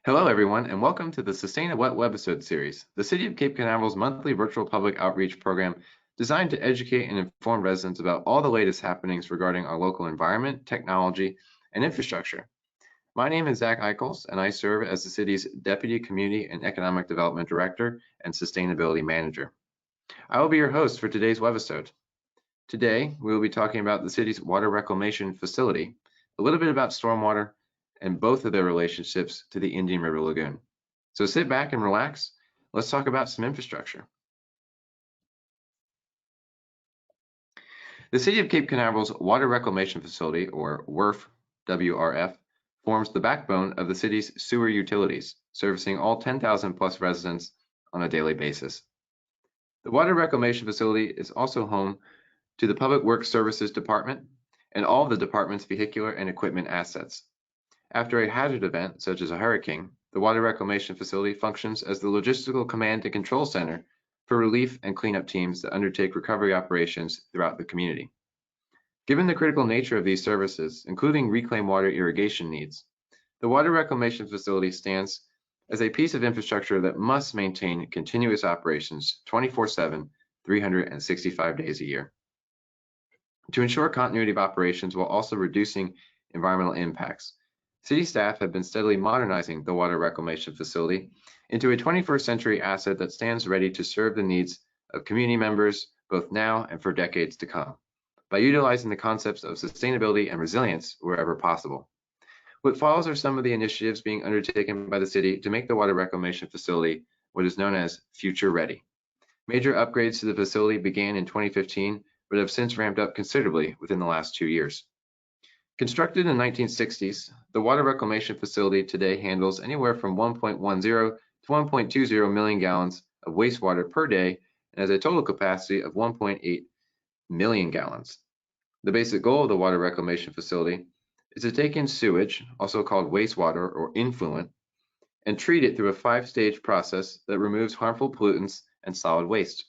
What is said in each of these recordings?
Hello, everyone, and welcome to the SustainaWhat Webisode series, the City of Cape Canaveral's monthly virtual public outreach program designed to educate and inform residents about all the latest happenings regarding our local environment, technology, and infrastructure. My name is Zach Eichels, and I serve as the city's Deputy Community and Economic Development Director and Sustainability Manager. I will be your host for today's webisode. Today, we will be talking about the city's water reclamation facility, a little bit about stormwater, and both of their relationships to the Indian River Lagoon. So sit back and relax. Let's talk about some infrastructure. The City of Cape Canaveral's Water Reclamation Facility, or WRF, forms the backbone of the city's sewer utilities, servicing all 10,000 plus residents on a daily basis. The Water Reclamation Facility is also home to the Public Works Services Department and all of the department's vehicular and equipment assets. After a hazard event, such as a hurricane, the Water Reclamation Facility functions as the logistical command and control center for relief and cleanup teams that undertake recovery operations throughout the community. Given the critical nature of these services, including reclaimed water irrigation needs, the Water Reclamation Facility stands as a piece of infrastructure that must maintain continuous operations 24/7, 365 days a year. To ensure continuity of operations while also reducing environmental impacts, city staff have been steadily modernizing the Water Reclamation Facility into a 21st century asset that stands ready to serve the needs of community members both now and for decades to come, by utilizing the concepts of sustainability and resilience wherever possible. What follows are some of the initiatives being undertaken by the city to make the Water Reclamation Facility what is known as future ready. Major upgrades to the facility began in 2015, but have since ramped up considerably within the last 2 years. Constructed in the 1960s, the Water Reclamation Facility today handles anywhere from 1.10 to 1.20 million gallons of wastewater per day and has a total capacity of 1.8 million gallons. The basic goal of the Water Reclamation Facility is to take in sewage, also called wastewater or influent, and treat it through a 5-stage process that removes harmful pollutants and solid waste.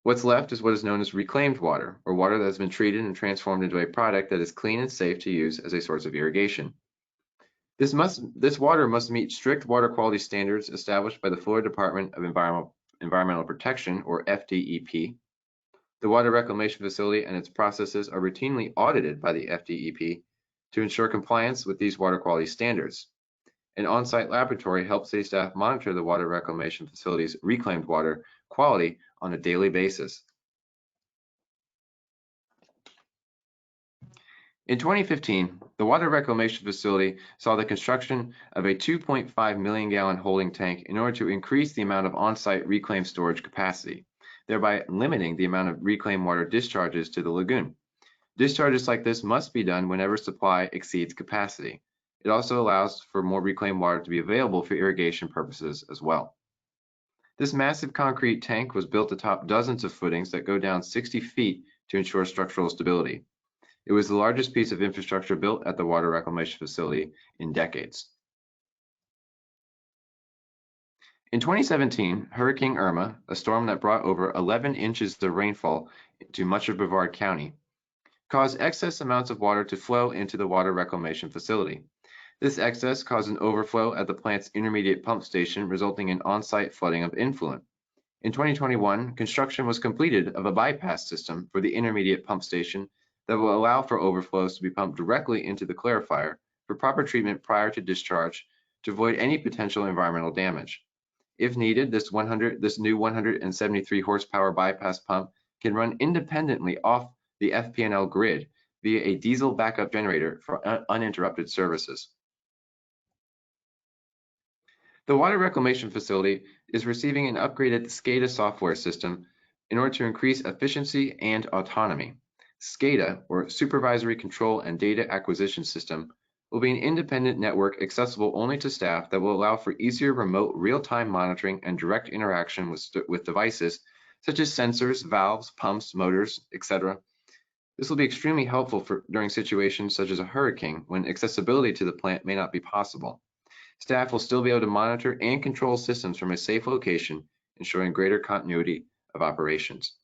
What's left is what is known as reclaimed water, or water that has been treated and transformed into a product that is clean and safe to use as a source of irrigation. This water must meet strict water quality standards established by the Florida Department of Environmental Protection, or FDEP. The Water Reclamation Facility and its processes are routinely audited by the FDEP to ensure compliance with these water quality standards. An on-site laboratory helps city staff monitor the Water Reclamation Facility's reclaimed water quality on a daily basis. In 2015, the Water Reclamation Facility saw the construction of a 2.5 million gallon holding tank in order to increase the amount of on-site reclaimed storage capacity, thereby limiting the amount of reclaimed water discharges to the lagoon. Discharges like this must be done whenever supply exceeds capacity. It also allows for more reclaimed water to be available for irrigation purposes as well. This massive concrete tank was built atop dozens of footings that go down 60 feet to ensure structural stability. It was the largest piece of infrastructure built at the Water Reclamation Facility in decades. In 2017, Hurricane Irma, a storm that brought over 11 inches of rainfall to much of Brevard County, caused excess amounts of water to flow into the Water Reclamation Facility. This excess caused an overflow at the plant's intermediate pump station, resulting in on-site flooding of influent. In 2021, construction was completed of a bypass system for the intermediate pump station that will allow for overflows to be pumped directly into the clarifier for proper treatment prior to discharge to avoid any potential environmental damage. If needed, this new 173 horsepower bypass pump can run independently off the FP&L grid via a diesel backup generator for uninterrupted services. The Water Reclamation Facility is receiving an upgraded SCADA software system in order to increase efficiency and autonomy. SCADA, or Supervisory Control and Data Acquisition System, will be an independent network accessible only to staff that will allow for easier remote real-time monitoring and direct interaction with devices such as sensors, valves, pumps, motors, etc. This will be extremely helpful during situations such as a hurricane when accessibility to the plant may not be possible. Staff will still be able to monitor and control systems from a safe location, ensuring greater continuity of operations.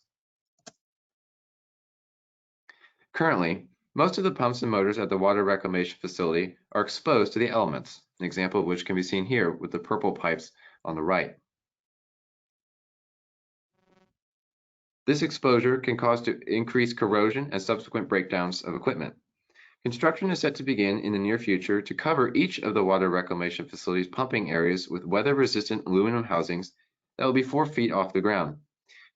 Currently, most of the pumps and motors at the Water Reclamation Facility are exposed to the elements, an example of which can be seen here with the purple pipes on the right. This exposure can cause to increase corrosion and subsequent breakdowns of equipment. Construction is set to begin in the near future to cover each of the water reclamation facility's pumping areas with weather-resistant aluminum housings that will be 4 feet off the ground.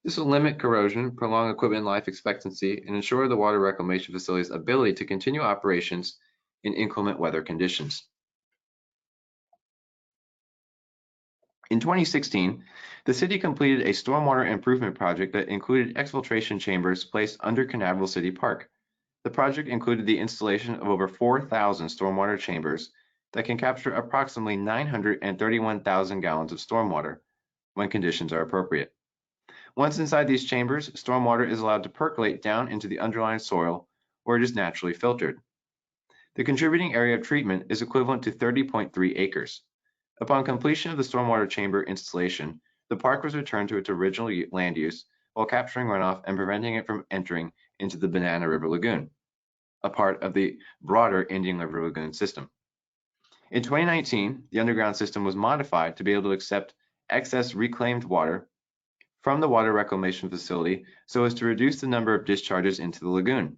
This will limit corrosion, prolong equipment life expectancy, and ensure the water reclamation facility's ability to continue operations in inclement weather conditions. In 2016, the city completed a stormwater improvement project that included exfiltration chambers placed under Canaveral City Park. The project included the installation of over 4,000 stormwater chambers that can capture approximately 931,000 gallons of stormwater when conditions are appropriate. Once inside these chambers, stormwater is allowed to percolate down into the underlying soil where it is naturally filtered. The contributing area of treatment is equivalent to 30.3 acres. Upon completion of the stormwater chamber installation, the park was returned to its original land use while capturing runoff and preventing it from entering into the Banana River Lagoon, a part of the broader Indian River Lagoon system. In 2019, the underground system was modified to be able to accept excess reclaimed water from the water reclamation facility so as to reduce the number of discharges into the lagoon.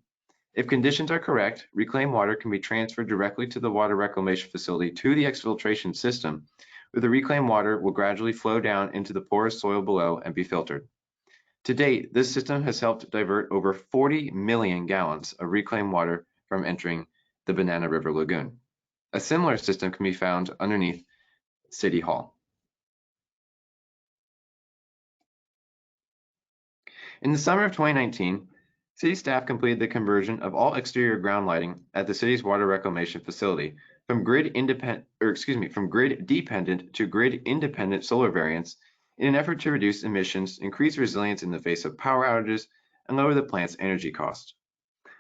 If conditions are correct, reclaimed water can be transferred directly to the water reclamation facility to the exfiltration system, where the reclaimed water will gradually flow down into the porous soil below and be filtered. To date, this system has helped divert over 40 million gallons of reclaimed water from entering the Banana River Lagoon. A similar system can be found underneath City Hall. In the summer of 2019, city staff completed the conversion of all exterior ground lighting at the city's water reclamation facility from grid dependent to grid independent solar variants in an effort to reduce emissions, increase resilience in the face of power outages, and lower the plant's energy cost.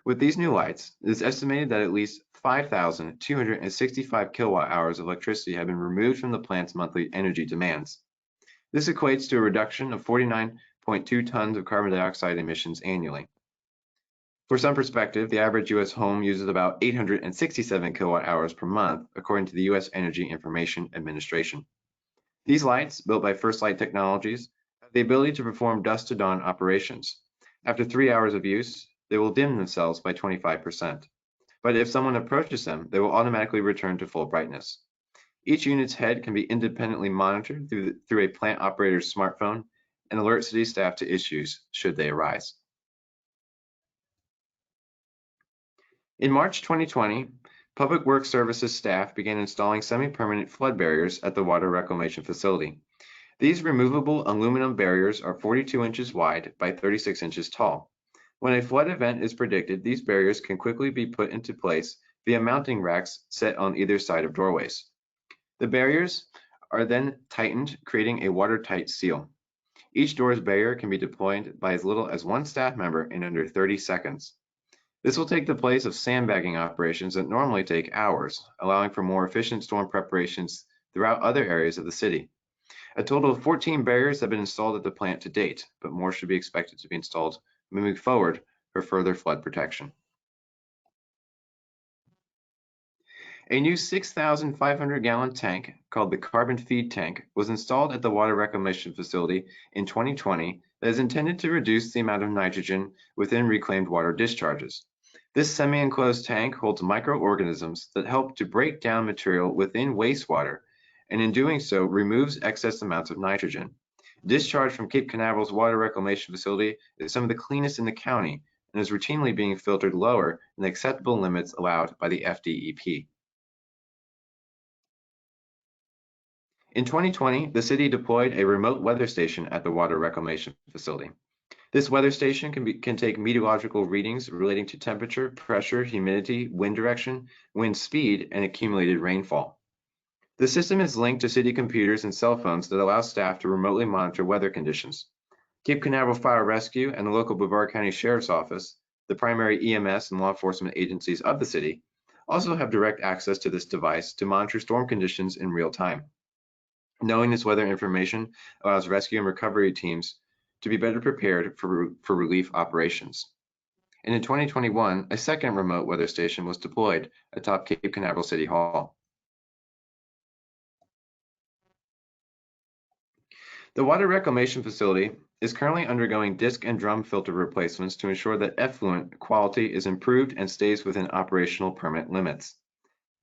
With these new lights, it is estimated that at least 5,265 kilowatt hours of electricity have been removed from the plant's monthly energy demands. This equates to a reduction of 49.2 tons of carbon dioxide emissions annually. For some perspective, the average U.S. home uses about 867 kilowatt hours per month, according to the U.S. Energy Information Administration. These lights, built by First Light Technologies, have the ability to perform dusk to dawn operations. After 3 hours of use, they will dim themselves by 25%. But if someone approaches them, they will automatically return to full brightness. Each unit's head can be independently monitored through a plant operator's smartphone and alert city staff to issues should they arise. In March 2020, Public Works Services staff began installing semi-permanent flood barriers at the water reclamation facility. These removable aluminum barriers are 42 inches wide by 36 inches tall. When a flood event is predicted, these barriers can quickly be put into place via mounting racks set on either side of doorways. The barriers are then tightened, creating a watertight seal. Each door's barrier can be deployed by as little as one staff member in under 30 seconds. This will take the place of sandbagging operations that normally take hours, allowing for more efficient storm preparations throughout other areas of the city. A total of 14 barriers have been installed at the plant to date, but more should be expected to be installed moving forward for further flood protection. A new 6,500-gallon tank called the Carbon Feed Tank was installed at the water reclamation facility in 2020 that is intended to reduce the amount of nitrogen within reclaimed water discharges. This semi-enclosed tank holds microorganisms that help to break down material within wastewater, and in doing so removes excess amounts of nitrogen. Discharge from Cape Canaveral's water reclamation facility is some of the cleanest in the county and is routinely being filtered lower than the acceptable limits allowed by the FDEP. In 2020, the city deployed a remote weather station at the water reclamation facility. This weather station can take meteorological readings relating to temperature, pressure, humidity, wind direction, wind speed, and accumulated rainfall. The system is linked to city computers and cell phones that allow staff to remotely monitor weather conditions. Cape Canaveral Fire Rescue and the local Brevard County Sheriff's Office, the primary EMS and law enforcement agencies of the city, also have direct access to this device to monitor storm conditions in real time. Knowing this weather information allows rescue and recovery teams to be better prepared for relief operations. And in 2021, a second remote weather station was deployed atop Cape Canaveral City Hall. The water reclamation facility is currently undergoing disc and drum filter replacements to ensure that effluent quality is improved and stays within operational permit limits.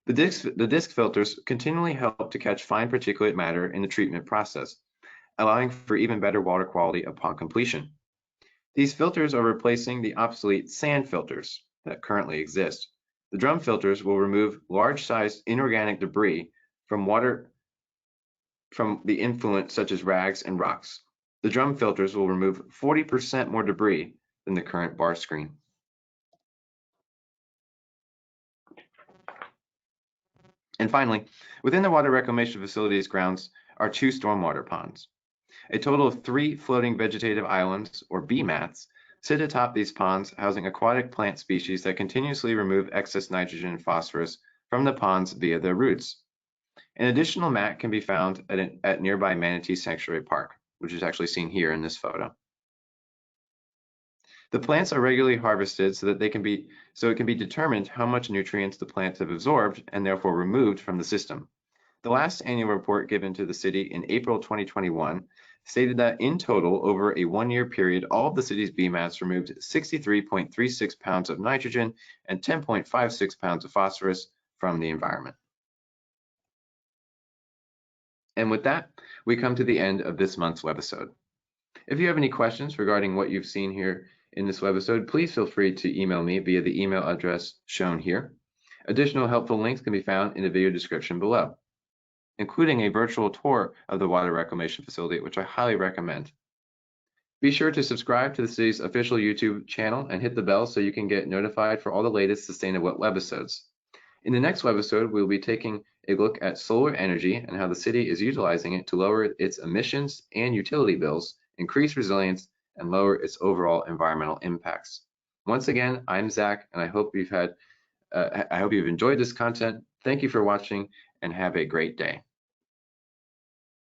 The disc filters continually help to catch fine particulate matter in the treatment process, allowing for even better water quality upon completion. These filters are replacing the obsolete sand filters that currently exist. The drum filters will remove large-sized inorganic debris from the influent such as rags and rocks. The drum filters will remove 40% more debris than the current bar screen. And finally, within the water reclamation facility's grounds are 2 stormwater ponds. A total of 3 floating vegetative islands, or BMATs, sit atop these ponds, housing aquatic plant species that continuously remove excess nitrogen and phosphorus from the ponds via their roots. An additional mat can be found at nearby Manatee Sanctuary Park, which is actually seen here in this photo. The plants are regularly harvested so it can be determined how much nutrients the plants have absorbed and therefore removed from the system. The last annual report given to the city in April 2021 stated that in total, over a 1-year period, all of the city's BMATs removed 63.36 pounds of nitrogen and 10.56 pounds of phosphorus from the environment. And with that, we come to the end of this month's webisode. If you have any questions regarding what you've seen here in this webisode, please feel free to email me via the email address shown here. Additional helpful links can be found in the video description below, including a virtual tour of the water reclamation facility, which I highly recommend. Be sure to subscribe to the city's official YouTube channel and hit the bell so you can get notified for all the latest SustainaWhat webisodes. In the next webisode, we'll be taking a look at solar energy and how the city is utilizing it to lower its emissions and utility bills, increase resilience, and lower its overall environmental impacts. Once again, I'm Zach, and I hope you've enjoyed this content. Thank you for watching, and have a great day.